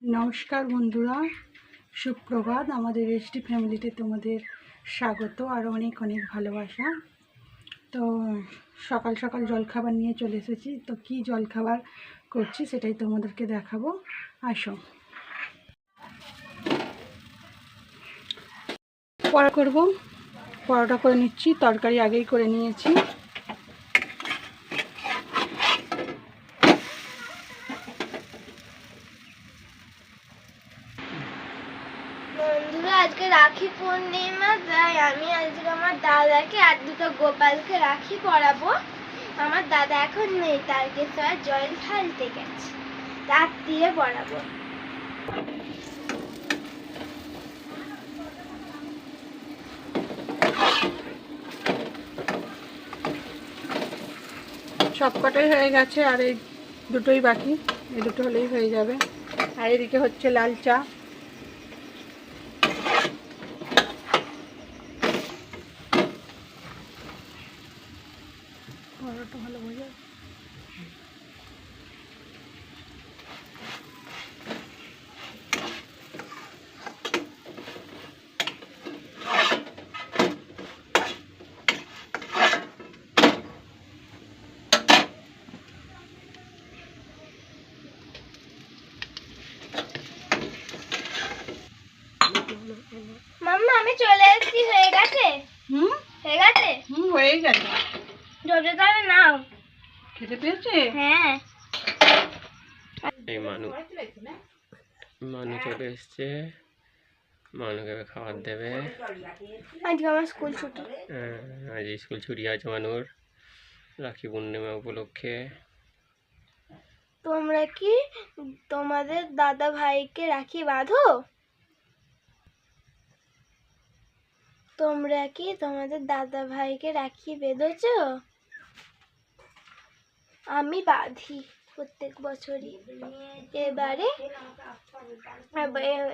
নমস্কার বন্ধুরা, সুপ্রভাত। আমাদের এসটি ফ্যামিলিতে তোমাদের স্বাগত আর অনেক অনেক ভালোবাসা। তো সকাল সকাল জলখাবার নিয়ে চলে এসেছি। তো কি জলখাবার করছি সেটাই তোমাদেরকে দেখাবো, আসো। পরোটা করব, পরোটা করে নিচ্ছি। তরকারি আগেই করে নিয়েছি। বন্ধুরা, আজকে রাখি পূর্ণিমা, তাই আমি আজকে আমার দাদাকে আর দুটো গোপালকে রাখি পরাবো। আমার দাদা এখন নেই, তারকেশ্বর জল ঢালতে গেছে, রাত্রিরে পরাবো। সবকটাই হয়ে গেছে, আর এই দুটোই বাকি। এই দুটো হলেই হয়ে যাবে। আর এদিকে হচ্ছে লাল চা। পরোটা ভালো বোঝা। মাম্মা, আমি চলে এসেছি। হয়ে গেছে? হয়ে গেছে? হয়ে গেছে। ধরে ধরে নাও। খেতে পেয়েছে? হ্যাঁ। এই মানু চলে এসছে। মানুকে খাবার দেবে। আজকে আমার স্কুল ছুটি। আজ স্কুল ছুটি আছে মানুর, রাখি পূর্ণিমা উপলক্ষে। তোমরা কি তোমাদের দাদা ভাইকে রাখি বাঁধো? তোমরা কি তোমাদের দাদা ভাইকে রাখি বেঁধেছ? আমি বাঁধি প্রত্যেক বছরই।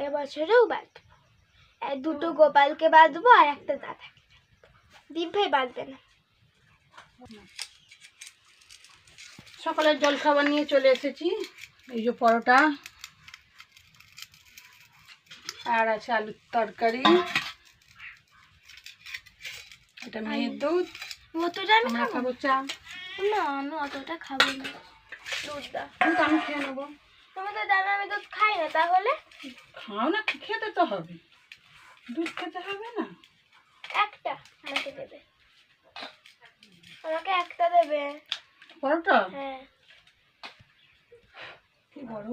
এবছরেও বাঁধবো। দুটো গোপালকে বাঁধবো আর একটা দাদাকে। দীপ ভাই বাঁধবে না। সকালের জলখাবার নিয়ে চলে এসেছি। এই যে পরোটা, আর আছে আলুর তরকারি। এটা মেয়ের দুধ, অতটা আমি আমরা খাবো চা। না, আমি অতটা খাবো না দুধটা। কিন্তু আমি খেয়ে নেবো। তুমি তো জানো আমি দুধ খাই না। তাহলে খাও না, খেতে তো হবে, দুধ খেতে হবে না? একটা আমাকে দেবে, আমাকে একটা দেবে। পরোটা? হ্যাঁ। কি বড়,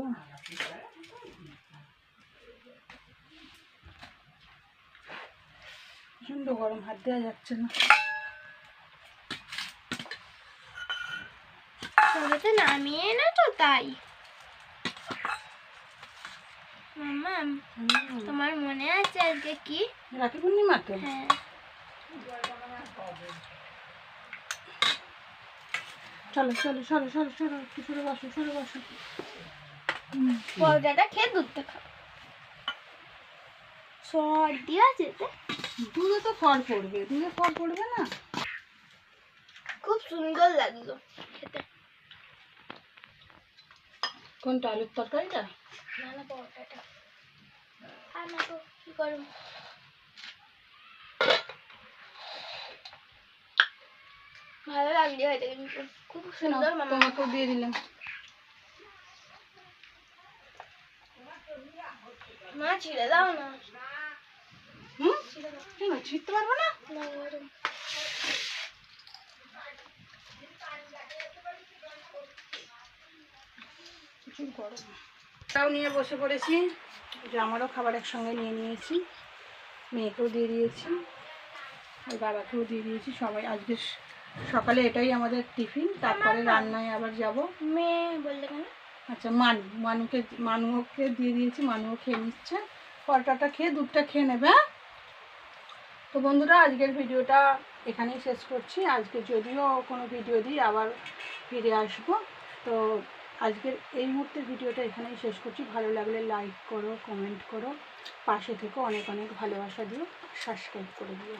প্রচন্ড গরম, হাত দেওয়া যাচ্ছে না। তো নামিয়ে না তো, তাই। মাম্মা, তোমার মনে আছে আজকে কি রাখি পূর্ণিমা তো? হ্যাঁ। চলো চলো সরো সরো সরো, একটু সরে বসো, সরে বসো। পরোটাটা খেয়ে দুধটা খাও। সর্দি আছে তো? দুধে তো ফল পড়বে, দুধে ফল পড়বে না? খুব সুন্দর লাগলো খেতে। কোনটা, আলুর তরকারিটা? না না, পরোটাটা। আর না তো কি করব। ভালো লাগলো হয়তো, কিন্তু খুব সুন্দর। মামা, তোমাকেও দিয়ে দিলাম। মা ছিঁড়ে দাও না। কেন ছিঁড়তে পারবো না? না, গরম। প্রচুর গরম। তাও নিয়ে বসে পড়েছি, যে আমারও খাবার একসঙ্গে নিয়ে নিয়েছি। মেয়েকেও দিয়ে দিয়েছি, আর বাবাকেও দিয়ে দিয়েছি। সবাই আজকে সকালে এটাই আমাদের টিফিন, তারপরে রান্নায় আবার যাব। মেয়ে বললে কেন? আচ্ছা, মানুকে দিয়ে দিয়েছি, মানুও খেয়ে নিচ্ছে। পরোটাটা খেয়ে দুধটা খেয়ে নেবে। তো বন্ধুরা, আজকের ভিডিওটা এখানেই শেষ করছি। আজকে যদিও কোনো ভিডিও দিই, আবার ফিরে আসবো। তো আজকের এই মুহূর্তের ভিডিওটা এখানেই শেষ করছি। ভালো লাগলে লাইক করো, কমেন্ট করো, পাশে থেকো, অনেক অনেক ভালোবাসা দিও, সাবস্ক্রাইব করে দিও।